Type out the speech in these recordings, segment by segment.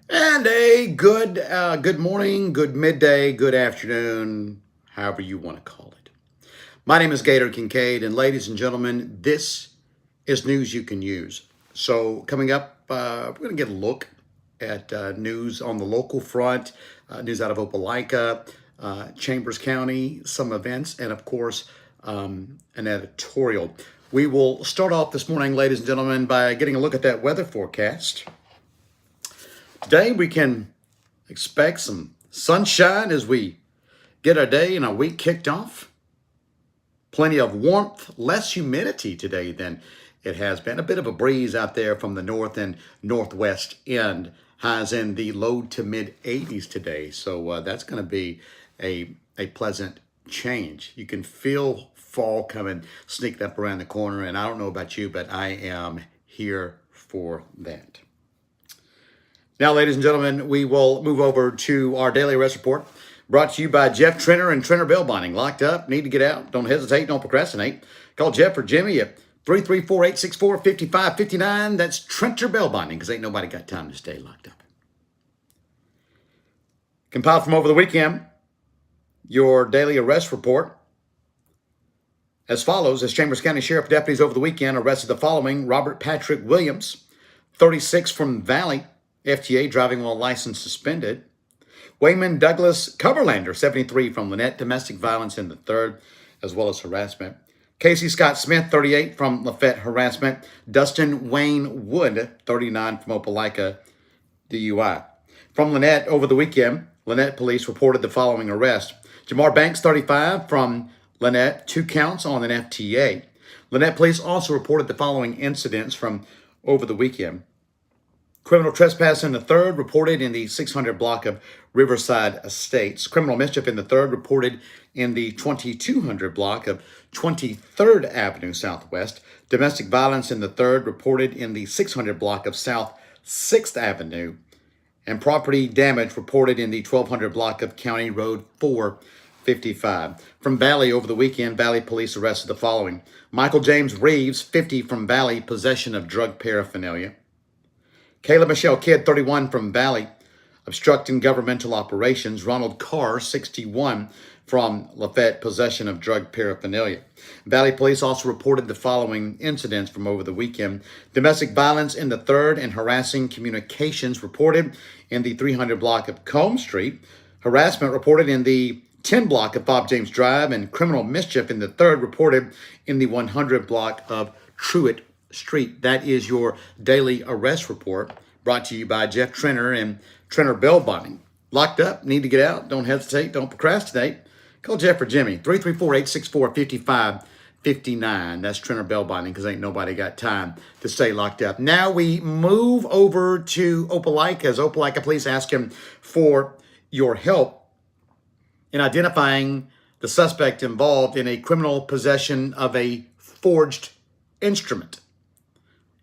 And a good morning, good midday, good afternoon, however you want to call it. My name is Gator Kincaid, and ladies and gentlemen, this is news you can use. So coming up, we're going to get a look at news on the local front, news out of Opelika, Chambers County, some events, and of course, an editorial. We will start off this morning, ladies and gentlemen, by getting a look at that weather forecast. Today we can expect some sunshine as we get our day and our week kicked off. Plenty of warmth, less humidity today than it has been. A bit of a breeze out there from the north and northwest end. Highs in the low to mid 80s today. So that's going to be a pleasant change. You can feel fall coming, sneaking up around the corner. And I don't know about you, but I am here for that. Now, ladies and gentlemen, we will move over to our daily arrest report, brought to you by Jeff Trenner and Trenner Bail Bonding. Locked up, need to get out. Don't hesitate, don't procrastinate. Call Jeff or Jimmy at 334-864-5559. That's Trenner Bail Bonding, because ain't nobody got time to stay locked up. Compiled from over the weekend, your daily arrest report as follows. As Chambers County Sheriff deputies over the weekend arrested the following: Robert Patrick Williams, 36, from Valley, FTA, driving while license suspended. Wayman Douglas Coverlander, 73, from Lynette, domestic violence in the third, as well as harassment. Casey Scott Smith, 38, from Lafette, harassment. Dustin Wayne Wood, 39, from Opelika, DUI. From Lynette over the weekend, Lynette police reported the following arrest: Jamar Banks, 35, from Lynette, 2 counts on an FTA. Lynette police also reported the following incidents from over the weekend: criminal trespass in the third, reported in the 600 block of Riverside Estates. Criminal mischief in the third, reported in the 2200 block of 23rd Avenue Southwest. Domestic violence in the third, reported in the 600 block of South 6th Avenue. And property damage reported in the 1200 block of County Road 455. From Valley over the weekend, Valley police arrested the following: Michael James Reeves, 50, from Valley, possession of drug paraphernalia. Kayla Michelle Kidd, 31, from Valley, obstructing governmental operations. Ronald Carr, 61, from Lafette, possession of drug paraphernalia. Valley police also reported the following incidents from over the weekend: domestic violence in the third and harassing communications reported in the 300 block of Combe Street. Harassment reported in the 10 block of Bob James Drive, and criminal mischief in the third reported in the 100 block of Truett Street. That is your daily arrest report, brought to you by Jeff Trenner and Trenner Bail Bonding. Locked up, need to get out. Don't hesitate, don't procrastinate. Call Jeff or Jimmy, 334-864-5559. That's Trenner Bail Bonding, because ain't nobody got time to stay locked up. Now we move over to Opelika, as Opelika police ask him for your help in identifying the suspect involved in a criminal possession of a forged instrument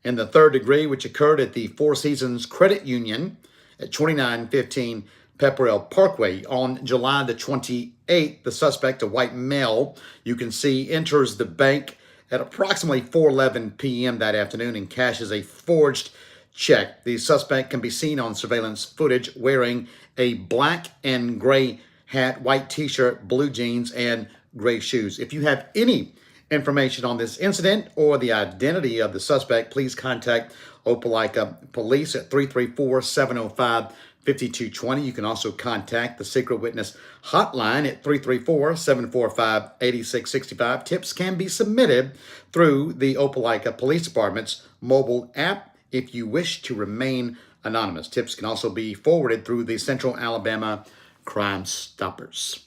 in the third degree, which occurred at the Four Seasons Credit Union at 2915 Pepperell Parkway on July the 28th. The suspect, a white male, you can see, enters the bank at approximately 4:11 p.m. that afternoon and cashes a forged check. The suspect can be seen on surveillance footage wearing a black and gray hat, white t-shirt, blue jeans, and gray shoes. If you have any information on this incident or the identity of the suspect, please contact Opelika Police at 334-705-5220. You can also contact the Secret Witness Hotline at 334-745-8665. Tips can be submitted through the Opelika Police Department's mobile app if you wish to remain anonymous. Tips can also be forwarded through the Central Alabama Crime Stoppers.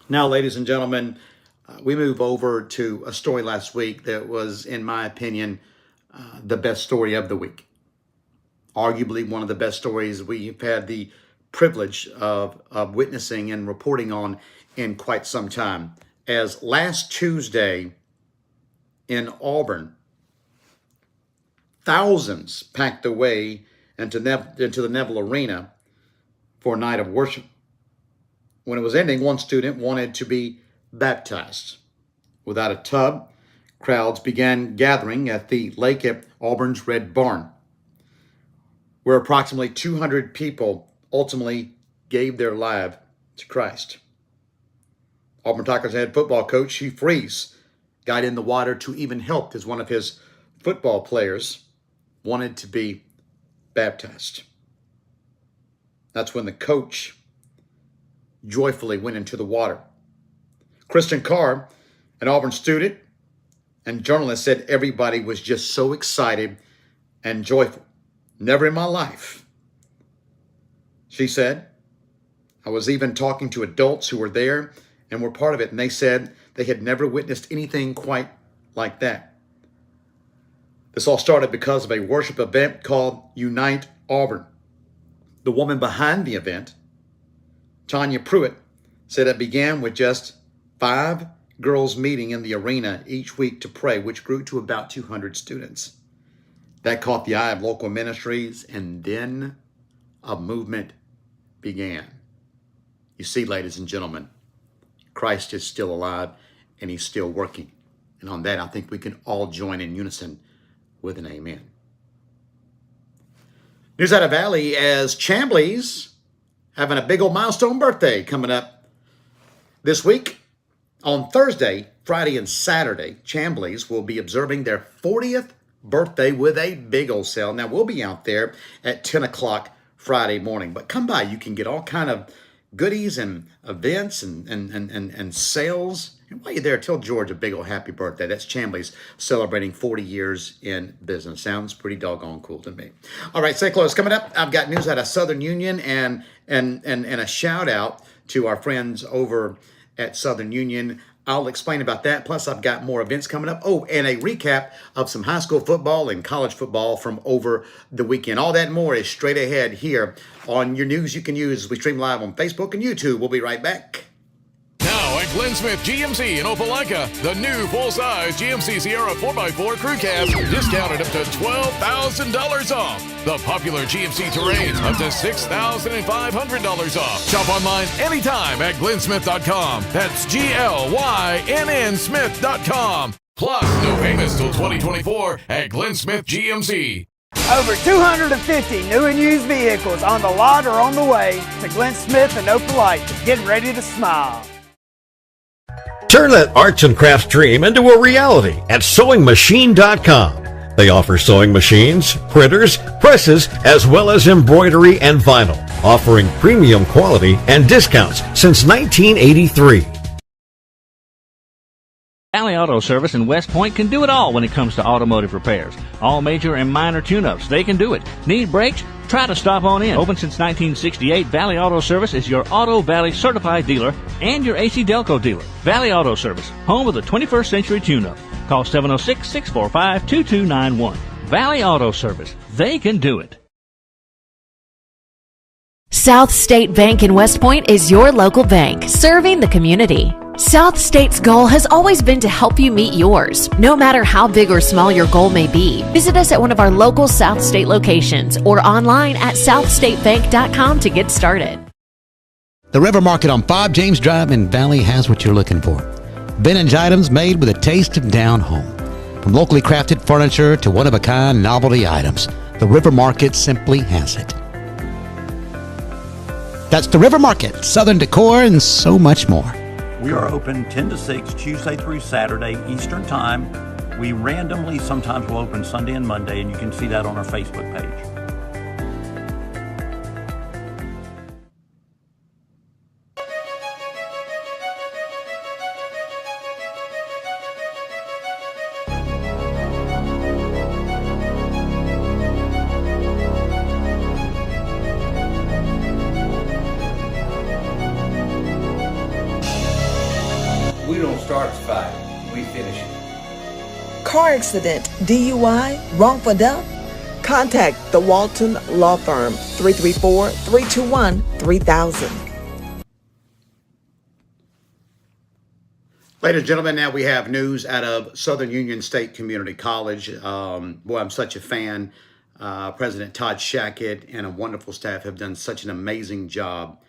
Now, ladies and gentlemen, we move over to a story last week that was, in my opinion, the best story of the week. Arguably one of the best stories we've had the privilege of witnessing and reporting on in quite some time. As last Tuesday in Auburn, thousands packed their way into the Neville Arena for a night of worship. When it was ending, one student wanted to be baptized. Without a tub, crowds began gathering at the lake at Auburn's Red Barn. where approximately 200 people ultimately gave their life to Christ. Auburn Tigers head football coach Hugh Freeze got in the water to even help as one of his football players wanted to be baptized. That's when the coach joyfully went into the water. Kristen Carr, an Auburn student and journalist, said everybody was just so excited and joyful. Never in my life. She said, I was even talking to adults who were there and were part of it, and they said they had never witnessed anything quite like that. This all started because of a worship event called Unite Auburn. The woman behind the event, Tanya Pruitt, said it began with just 5 girls meeting in the arena each week to pray, which grew to about 200 students. That caught the eye of local ministries, and then a movement began. You see, ladies and gentlemen, Christ is still alive and he's still working. And on that, I think we can all join in unison with an amen. News out of Valley as Chambleys having a big old milestone birthday coming up this week. On Thursday, Friday, and Saturday, Chambleys will be observing their 40th birthday with a big old sale. Now, we'll be out there at 10 o'clock Friday morning, but come by. You can get all kind of goodies and events and sales. And while you're there, tell George a big old happy birthday. That's Chambleys celebrating 40 years in business. Sounds pretty doggone cool to me. All right, say close. Coming up, I've got news out of Southern Union and a shout out to our friends over at Southern Union. I'll explain about that. Plus, I've got more events coming up. Oh, and a recap of some high school football and college football from over the weekend. All that and more is straight ahead here on your news you can use as we stream live on Facebook and YouTube. We'll be right back. Now at Glenn Smith GMC in Opelika, the new full-size GMC Sierra 4x4 Crew Cab discounted up to $12,000 off. The popular GMC Terrains up to $6,500 off. Shop online anytime at glennsmith.com. That's GLYNN Smith.com. Plus, no payments till 2024 at Glenn Smith GMC. Over 250 new and used vehicles on the lot or on the way to Glenn Smith and Opelika. Get ready to smile. Turn that arts and crafts dream into a reality at sewingmachine.com. They offer sewing machines, printers, presses, as well as embroidery and vinyl, offering premium quality and discounts since 1983. Valley Auto Service in West Point can do it all when it comes to automotive repairs. All major and minor tune-ups, they can do it. Need brakes? Try to stop on in. Open since 1968, Valley Auto Service is your Auto Valley certified dealer and your AC Delco dealer. Valley Auto Service, home of the 21st century tune-up. Call 706-645-2291. Valley Auto Service, they can do it. South State Bank in West Point is your local bank, serving the community. South State's goal has always been to help you meet yours, no matter how big or small your goal may be. Visit us at one of our local South State locations or online at southstatebank.com to get started. The River Market on 5 James Drive in Valley has what you're looking for. Vintage items made with a taste of down home. From locally crafted furniture to one-of-a-kind novelty items, the River Market simply has it. That's the River Market, Southern decor, and so much more. We are open 10 to 6 Tuesday through Saturday Eastern Time. We randomly sometimes will open Sunday and Monday, and you can see that on our Facebook page. We don't start the fight, we finish it. Car accident, DUI, wrongful death? Contact the Walton Law Firm, 334-321-3000. Ladies and gentlemen, now we have news out of Southern Union State Community College. Boy, I'm such a fan. President Todd Shackett and a wonderful staff have done such an amazing job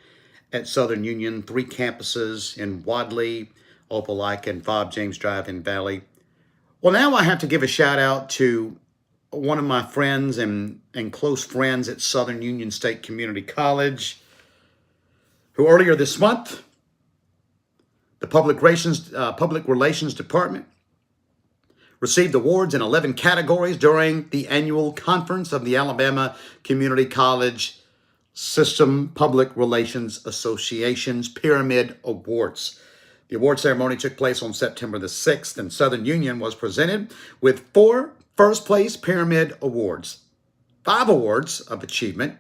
at Southern Union. 3 campuses in Wadley, Opelika, and 5 James Drive in Valley. Well, now I have to give a shout out to one of my friends and close friends at Southern Union State Community College, who earlier this month, the Public Relations Department received awards in 11 categories during the annual conference of the Alabama Community College System Public Relations Association's Pyramid Awards. The award ceremony took place on September the 6th, and Southern Union was presented with 4 first-place Pyramid Awards, 5 awards of achievement,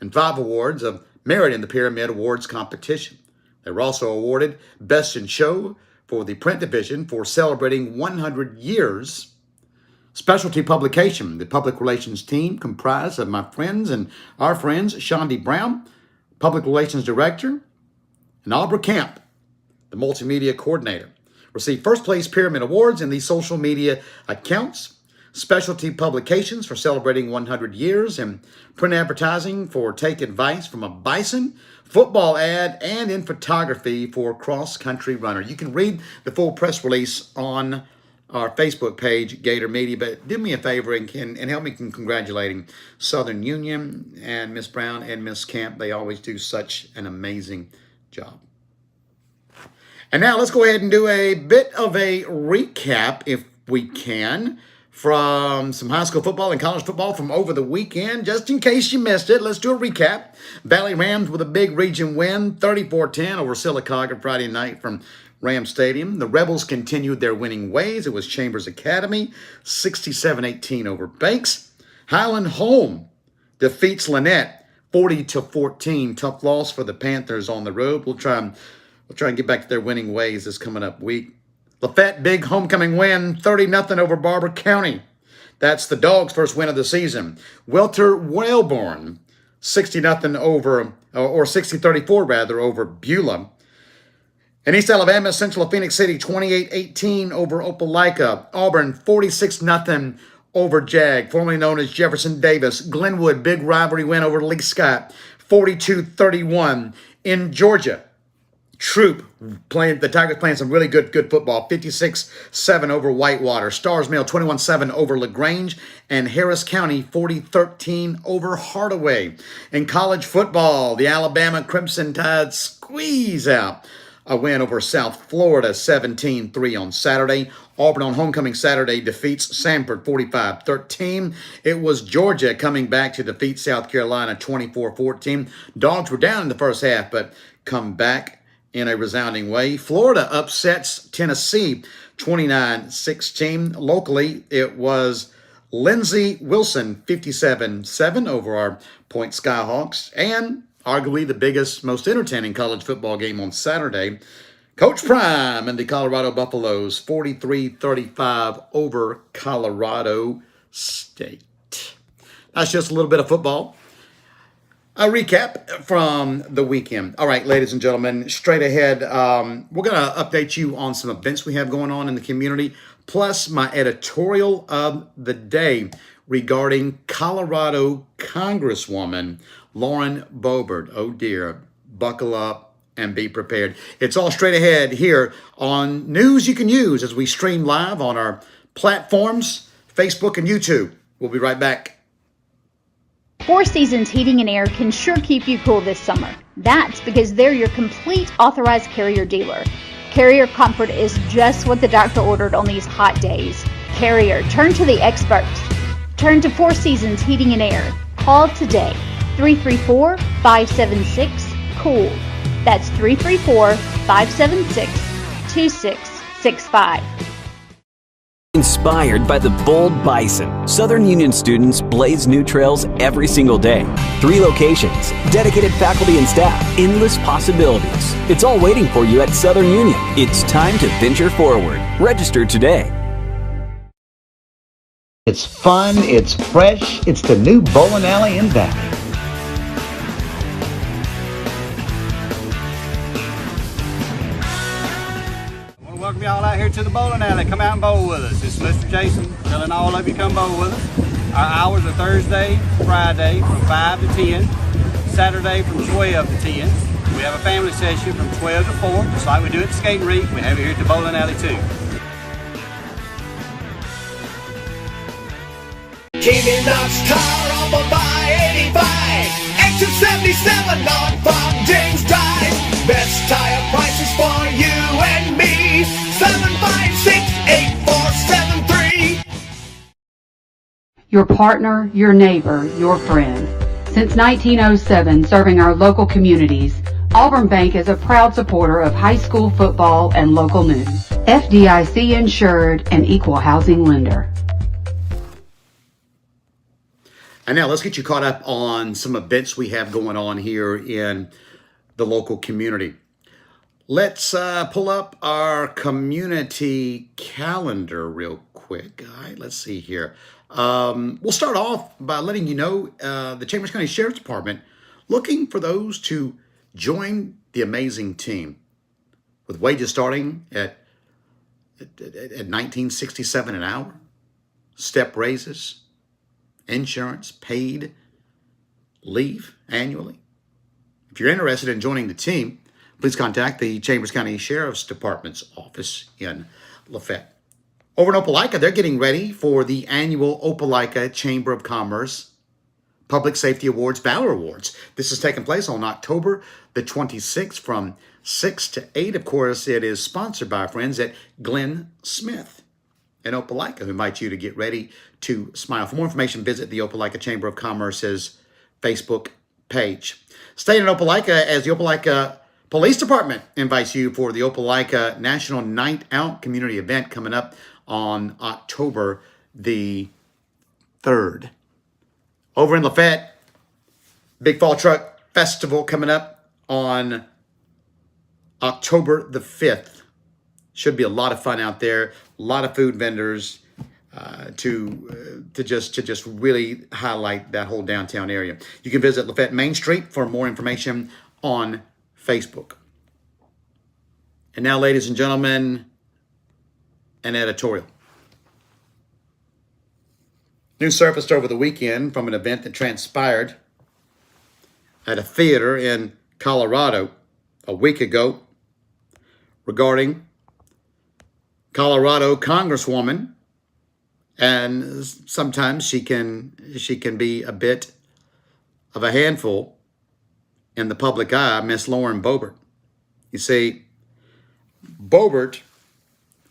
and 5 awards of merit in the Pyramid Awards competition. They were also awarded Best in Show for the print division for celebrating 100 years. Specialty publication, the public relations team comprised of my friends and our friends, Shondi Brown, public relations director, and Aubrey Camp, the multimedia coordinator, received first place Pyramid Awards in the social media accounts, specialty publications for celebrating 100 years, and print advertising for Take Advice from a Bison, football ad, and in photography for Cross Country Runner. You can read the full press release on our Facebook page, Gator Media, but do me a favor and help me in congratulating Southern Union and Miss Brown and Miss Camp. They always do such an amazing job. And now let's go ahead and do a bit of a recap, if we can, from some high school football and college football from over the weekend. Just in case you missed it, let's do a recap. Valley Rams with a big region win, 34-10 over Sylacauga Friday night from Ram Stadium. The Rebels continued their winning ways. It was Chambers Academy, 67-18 over Banks. Highland Home defeats Lynette, 40-14. Tough loss for the Panthers on the road. We'll try and get back to their winning ways this coming up week. Lafayette, big homecoming win, 30-0 over Barber County. That's the Dogs' first win of the season. Welter Wellborn, 60-0 over, or 60-34 rather, over Beulah. In East Alabama, Central of Phoenix City, 28-18 over Opelika. Auburn, 46-0 over Jag, formerly known as Jefferson Davis. Glenwood, big rivalry win over Lee Scott, 42-31. In Georgia, Troop the Tigers playing some really good football, 56-7 over Whitewater. Stars Mill, 21-7 over LaGrange. And Harris County, 40-13 over Hardaway. In college football, the Alabama Crimson Tide squeeze out a win over South Florida, 17-3 on Saturday. Auburn on homecoming Saturday defeats Samford, 45-13. It was Georgia coming back to defeat South Carolina, 24-14. Dogs were down in the first half, but come back in a resounding way. Florida upsets Tennessee, 29-16. Locally, it was Lindsey Wilson, 57-7 over our Point Skyhawks. And arguably the biggest, most entertaining college football game on Saturday, Coach Prime and the Colorado Buffaloes, 43-35 over Colorado State. That's just a little bit of football. A recap from the weekend. All right, ladies and gentlemen, straight ahead, we're going to update you on some events we have going on in the community, plus my editorial of the day regarding Colorado Congresswoman Lauren Boebert. Oh dear, buckle up and be prepared. It's all straight ahead here on News You Can Use as we stream live on our platforms, Facebook and YouTube. We'll be right back. Four Seasons Heating and Air can sure keep you cool this summer. That's because they're your complete authorized Carrier dealer. Carrier comfort is just what the doctor ordered on these hot days. Carrier, turn to the experts. Turn to Four Seasons Heating and Air. Call today, 334-576-COOL. That's 334-576-2665. Inspired by the bold bison, Southern Union students blaze new trails every single day. 3 locations, dedicated faculty and staff, endless possibilities. It's all waiting for you at Southern Union. It's time to venture forward. Register today. It's fun, it's fresh, it's the new bowling alley in Valley. Welcome y'all out here to the bowling alley. Come out and bowl with us. It's Mr. Jason telling all of you come bowl with us. Our hours are Thursday, Friday from 5 to 10, Saturday from 12 to 10. We have a family session from 12 to 4, just like we do at the skating rink. We have it here at the bowling alley too. Keeping Knox car on by 85. Exit 77 on Bob James Drive. Best tire prices for you and me. 756-8473. Your partner, your neighbor, your friend. Since 1907, serving our local communities, Auburn Bank is a proud supporter of high school football and local news. FDIC insured and equal housing lender. And now let's get you caught up on some events we have going on here in the local community. Let's pull up our community calendar real quick. All right, let's see here. We'll start off by letting you know the Chambers County Sheriff's Department looking for those to join the amazing team with wages starting at $19.67 an hour, step raises, insurance, paid leave annually. If you're interested in joining the team, please contact the Chambers County Sheriff's Department's office in Lafayette. Over in Opelika, they're getting ready for the annual Opelika Chamber of Commerce Public Safety Awards Valor Awards. This is taking place on October the 26th from 6 to 8. Of course, it is sponsored by our friends at Glenn Smith in Opelika, who invite you to get ready to smile. For more information, visit the Opelika Chamber of Commerce's Facebook page. Staying in Opelika, as the Opelika Police Department invites you for the Opelika National Night Out community event coming up on October the 3rd. Over in Lafayette, Big Fall Truck Festival coming up on October the 5th. Should be a lot of fun out there. A lot of food vendors to just really highlight that whole downtown area. You can visit Lafayette Main Street for more information on Facebook. And now, ladies and gentlemen, an editorial. News surfaced over the weekend from an event that transpired at a theater in Colorado a week ago regarding Colorado Congresswoman, and sometimes she can be a bit of a handful in the public eye, Miss Lauren Boebert. You see, Boebert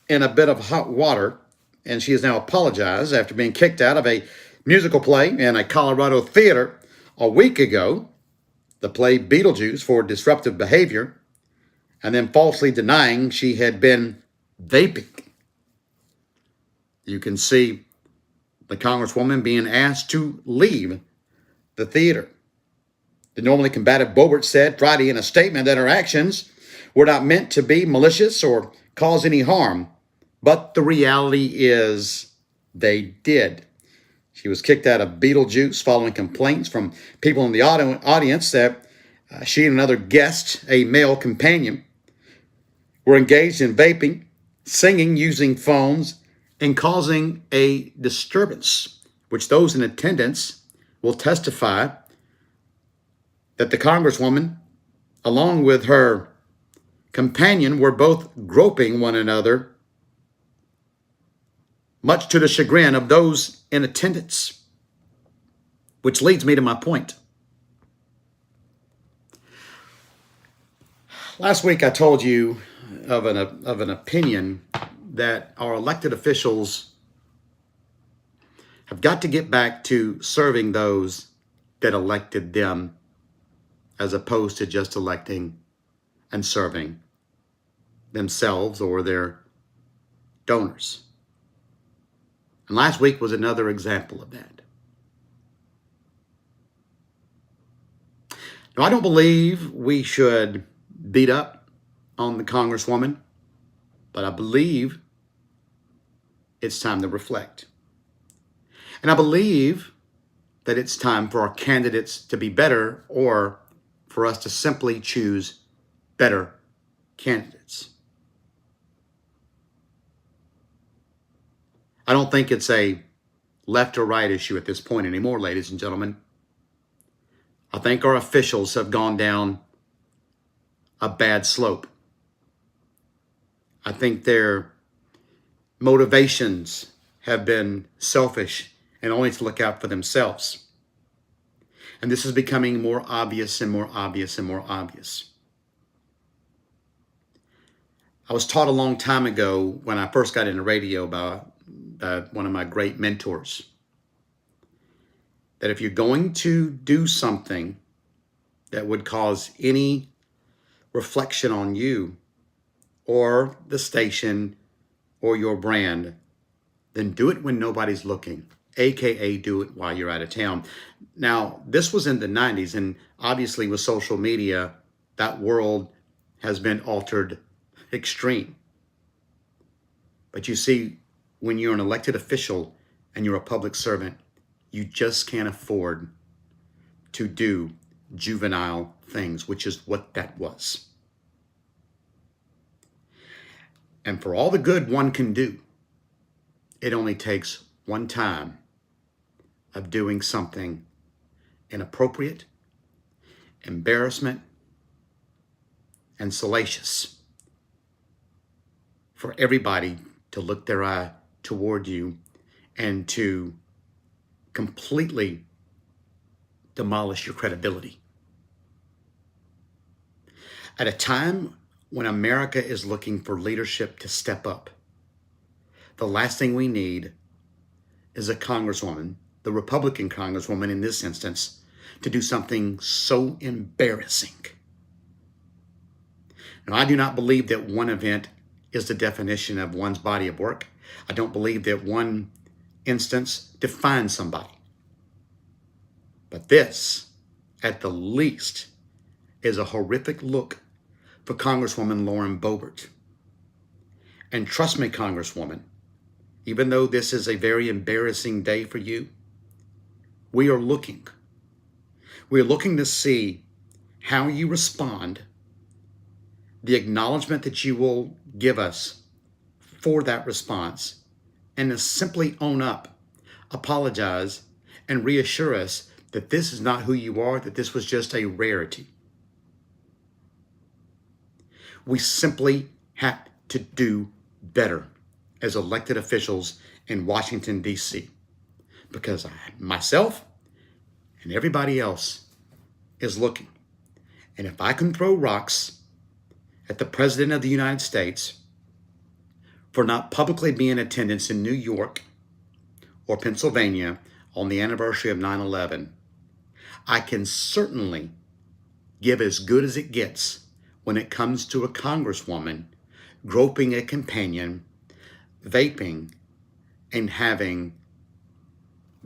in a bit of hot water, and she has now apologized after being kicked out of a musical play in a Colorado theater a week ago, the play Beetlejuice, for disruptive behavior, and then falsely denying she had been vaping. You can see the Congresswoman being asked to leave the theater. The normally combative Boebert said Friday in a statement that her actions were not meant to be malicious or cause any harm, but the reality is they did. She was kicked out of Beetlejuice following complaints from people in the audience that she and another guest, a male companion, were engaged in vaping, singing using phones, and causing a disturbance, which those in attendance will testify that the Congresswoman, along with her companion, were both groping one another, much to the chagrin of those in attendance. Which leads me to my point. Last week I told you of an opinion that our elected officials have got to get back to serving those that elected them, as opposed to just electing and serving themselves or their donors. And last week was another example of that. Now, I don't believe we should beat up on the Congresswoman, but I believe it's time to reflect. And I believe that it's time for our candidates to be better, or for us to simply choose better candidates. I don't think it's a left or right issue at this point anymore, ladies and gentlemen. I think our officials have gone down a bad slope. I think their motivations have been selfish and only to look out for themselves. And this is becoming more obvious and more obvious and more obvious. I was taught a long time ago when I first got into radio by one of my great mentors that if you're going to do something that would cause any reflection on you or the station or your brand, then do it when nobody's looking, aka do it while you're out of town. Now, this was in the 90s, and obviously with social media, that world has been altered extreme. But you see, when you're an elected official and you're a public servant, you just can't afford to do juvenile things, which is what that was. And for all the good one can do, it only takes one time of doing something inappropriate, embarrassment, and salacious for everybody to look their eye toward you and to completely demolish your credibility. At a time when America is looking for leadership to step up, the last thing we need is a congresswoman, the Republican congresswoman in this instance, to do something so embarrassing. Now, I do not believe that one event is the definition of one's body of work. I don't believe that one instance defines somebody. But this, at the least, is a horrific look for Congresswoman Lauren Boebert. And trust me, Congresswoman, even though this is a very embarrassing day for you, we are looking. We're looking to see how you respond, the acknowledgement that you will give us for that response, and to simply own up, apologize, and reassure us that this is not who you are, that this was just a rarity. We simply have to do better as elected officials in Washington, D.C., because myself and everybody else is looking. And if I can throw rocks at the President of the United States for not publicly being in attendance in New York or Pennsylvania on the anniversary of 9/11, I can certainly give as good as it gets when it comes to a congresswoman groping a companion, vaping, and having,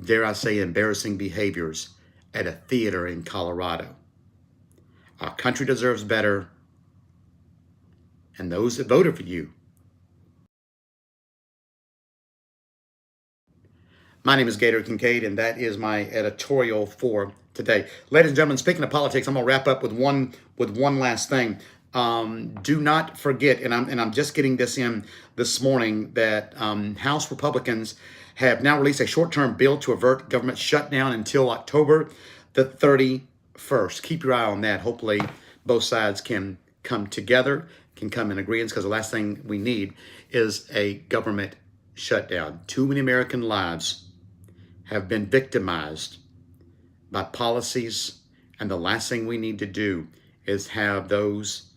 dare I say, embarrassing behaviors at a theater in Colorado. Our country deserves better, and those that voted for you. My name is Gator Kincaid, and that is my editorial for today. Ladies and gentlemen, speaking of politics, I'm going to wrap up with one last thing. Do not forget, and I'm just getting this in this morning, that House Republicans have now released a short-term bill to avert government shutdown until October the 31st. Keep your eye on that. Hopefully, both sides can come together, can come in agreement, because the last thing we need is a government shutdown. Too many American lives have been victimized by policies, and the last thing we need to do is have those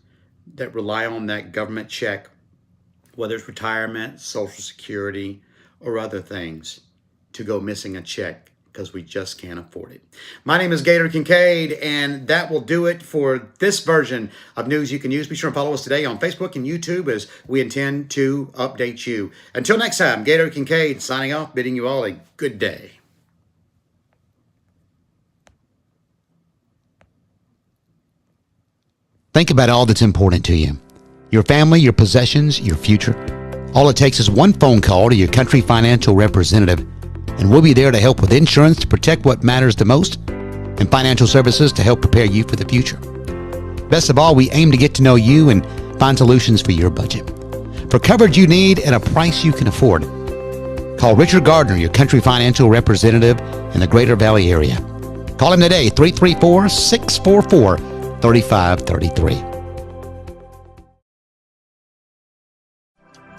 that rely on that government check, whether it's retirement, Social Security, or other things, to go missing a check because we just can't afford it. My name is Gator Kincaid, and that will do it for this version of News You Can Use. Be sure and follow us today on Facebook and YouTube as we intend to update you. Until next time, Gator Kincaid signing off, bidding you all a good day. Think about all that's important to you. Your family, your possessions, your future. All it takes is one phone call to your country financial representative, and we'll be there to help with insurance to protect what matters the most, and financial services to help prepare you for the future. Best of all, we aim to get to know you and find solutions for your budget. For coverage you need at a price you can afford, call Richard Gardner, your country financial representative in the Greater Valley area. Call him today, 334-644-3533.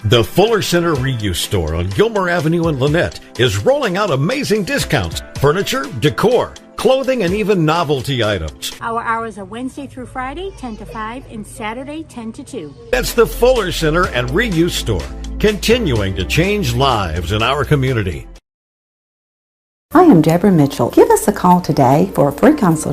The Fuller Center Reuse Store on Gilmore Avenue in Lynette is rolling out amazing discounts. Furniture, decor, clothing, and even novelty items. Our hours are Wednesday through Friday, 10 to 5, and Saturday, 10 to 2. That's the Fuller Center and Reuse Store, continuing to change lives in our community. I am Deborah Mitchell. Give us a call today for a free consultation